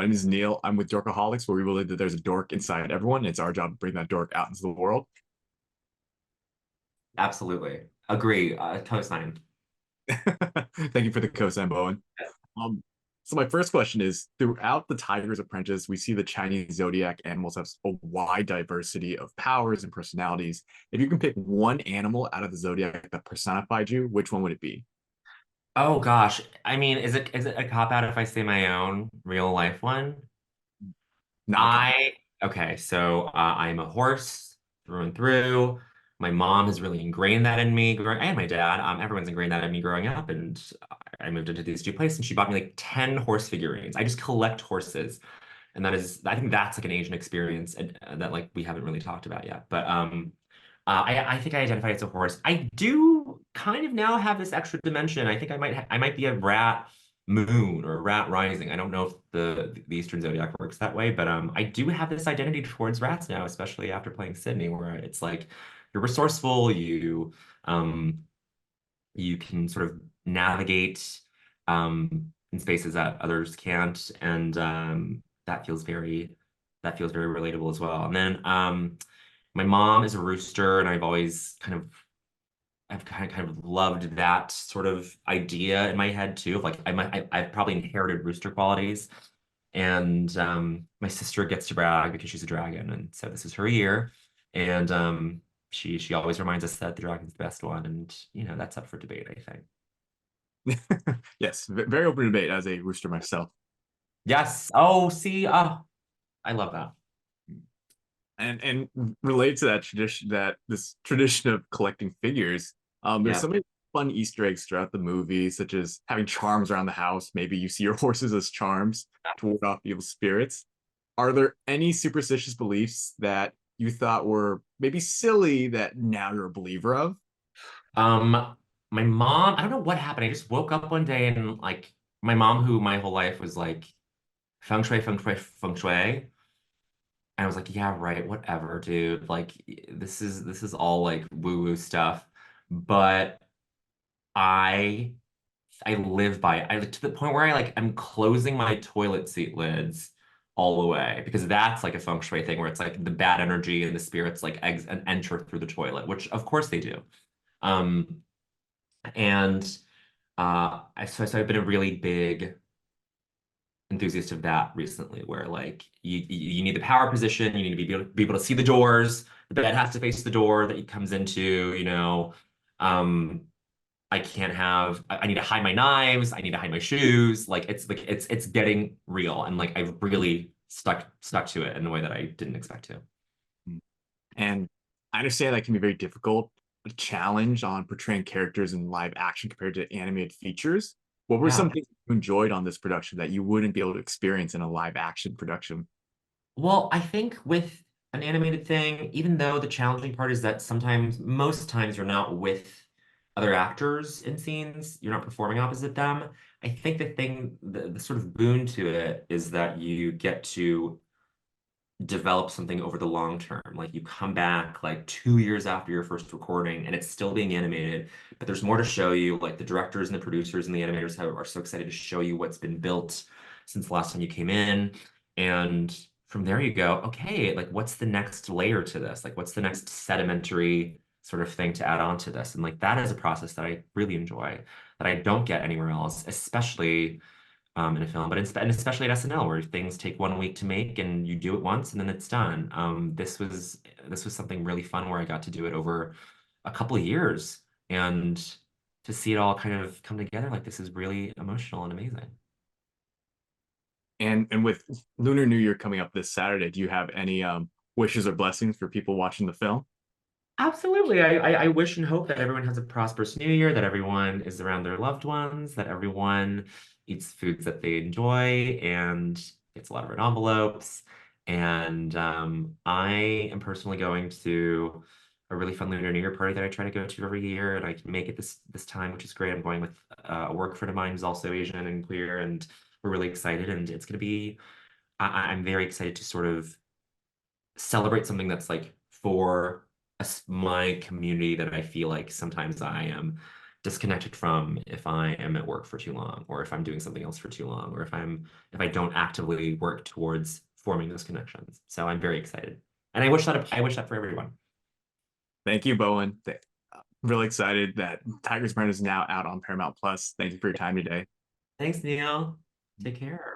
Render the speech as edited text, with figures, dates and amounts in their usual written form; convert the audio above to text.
My name is Neil. I'm with Dorkaholics, where we believe that there's a dork inside everyone. It's our job to bring that dork out into the world. Absolutely. Agree. Co-sign. Thank you for the cosign, Bowen. Um, so my first question is, throughout the Tiger's Apprentice, we see the Chinese zodiac animals have a wide diversity of powers and personalities. If you can pick one animal out of the zodiac that personified you, which one would it be? Oh gosh. I mean, is it a cop out if I say my own real life one? Not a cop. I okay, so I'm a horse through and through. My mom has really ingrained that in me, and my dad. Everyone's ingrained that in me growing up, and I moved into these two places, and she bought me like 10 horse figurines. I just collect horses, and I think that's like an Asian experience that like we haven't really talked about yet. But I think I identify as a horse. I do kind of now have this extra dimension. I think I might be a rat moon or a rat rising. I don't know if the Eastern zodiac works that way, but I do have this identity towards rats now, especially after playing Sidney, where it's like you're resourceful, um you can sort of navigate in spaces that others can't, and that feels very relatable as well. And then my mom is a rooster, and I've kind of loved that sort of idea in my head too. Of like I've probably inherited rooster qualities, and my sister gets to brag because she's a dragon, and so this is her year, and she always reminds us that the dragon's the best one, and that's up for debate, I think. Yes, very open debate as a rooster myself. Yes. Oh, see, I love that. And related to that tradition, that this tradition of collecting figures, there's Yeah. so many fun Easter eggs throughout the movie, such as having charms around the house. Maybe you see your horses as charms to ward off evil spirits. Are there any superstitious beliefs that you thought were maybe silly that now you're a believer of? My mom, I don't know what happened. I just woke up one day and like my mom, who my whole life was like feng shui, feng shui, feng shui. And I was like, yeah, right, whatever, dude. Like this is all like woo-woo stuff. But I I live by it. I to the point where I'm closing my toilet seat lids all the way because that's like a feng shui thing where it's like the bad energy and the spirits like eggs and enter through the toilet, which of course they do. Um, and so I've been a really big enthusiast of that recently, where like you need the power position, you need to be able to see the doors, the bed has to face the door that it comes into, Um, I can't have I need to hide my knives, I need to hide my shoes. Like it's getting real, and like I've really stuck to it in a way that I didn't expect to. And I understand that can be very difficult, a challenge on portraying characters in live action compared to animated features. What were Yeah. some things you enjoyed on this production that you wouldn't be able to experience in a live action production? Well, I think with an animated thing, even though the challenging part is that most times you're not with other actors in scenes, you're not performing opposite them. I think the sort of boon to it is that you get to develop something over the long term. Like you come back like 2 years after your first recording and it's still being animated, but there's more to show you. Like the directors and the producers and the animators are so excited to show you what's been built since the last time you came in. And from there you go, okay, like what's the next layer to this? Like what's the next sedimentary sort of thing to add on to this? And like that is a process that I really enjoy that I don't get anywhere else, especially in a film, but and especially at SNL, where things take 1 week to make and you do it once and then it's done. This was something really fun where I got to do it over a couple of years, and to see it all kind of come together like this is really emotional and amazing. And with Lunar New Year coming up this Saturday, do you have any wishes or blessings for people watching the film? Absolutely. I wish and hope that everyone has a prosperous new year, that everyone is around their loved ones, that everyone eats foods that they enjoy and gets a lot of red envelopes. And I am personally going to a really fun Lunar New Year party that I try to go to every year, and I can make it this time, which is great. I'm going with a work friend of mine who's also Asian and queer, and we're really excited. And it's going to be, I'm very excited to sort of celebrate something that's like for my community that I feel like sometimes I am disconnected from if I am at work for too long, or if I'm doing something else for too long, or if I don't actively work towards forming those connections. So I'm very excited. And I wish that for everyone. Thank you, Bowen. Really excited that Tiger's Apprentice is now out on Paramount Plus. Thank you for your time today. Thanks, Neil. Take care.